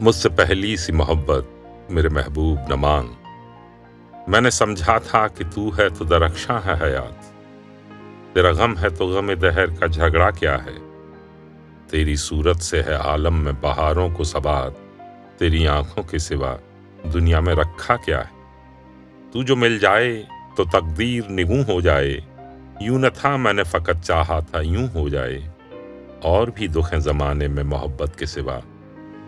مجھ سے پہلی سی محبت میرے محبوب نہ مانگ۔ میں نے سمجھا تھا کہ تو ہے تو درخشاں ہے حیات، تیرا غم ہے تو غم دہر کا جھگڑا کیا ہے، تیری صورت سے ہے عالم میں بہاروں کو ثبات، تیری آنکھوں کے سوا دنیا میں رکھا کیا ہے۔ تو جو مل جائے تو تقدیر نگوں ہو جائے، یوں نہ تھا میں نے فقط چاہا تھا یوں ہو جائے۔ اور بھی دکھ ہیں زمانے میں محبت کے سوا،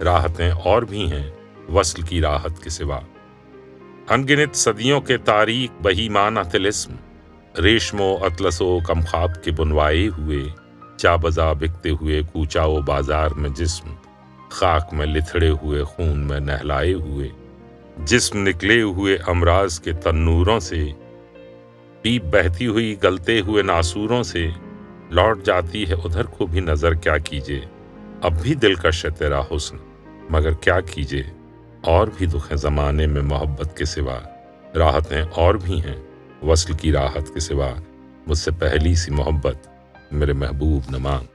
راحتیں اور بھی ہیں وصل کی راحت کے سوا۔ انگنت صدیوں کے تاریک بہی معنی طلسم، ریشم و اطلس و کمخاب کے بنوائے ہوئے، چا بزا بکتے ہوئے کوچا و بازار میں جسم، خاک میں لتھڑے ہوئے خون میں نہلائے ہوئے، جسم نکلے ہوئے امراض کے تنوروں سے، پیپ بہتی ہوئی گلتے ہوئے ناسوروں سے، لوٹ جاتی ہے ادھر کو بھی نظر کیا کیجے، اب بھی دلکش ہے تیرا حسن مگر کیا کیجے۔ اور بھی دکھ ہیں زمانے میں محبت کے سوا، راحتیں اور بھی ہیں وصل کی راحت کے سوا۔ مجھ سے پہلی سی محبت میرے محبوب نہ مانگ۔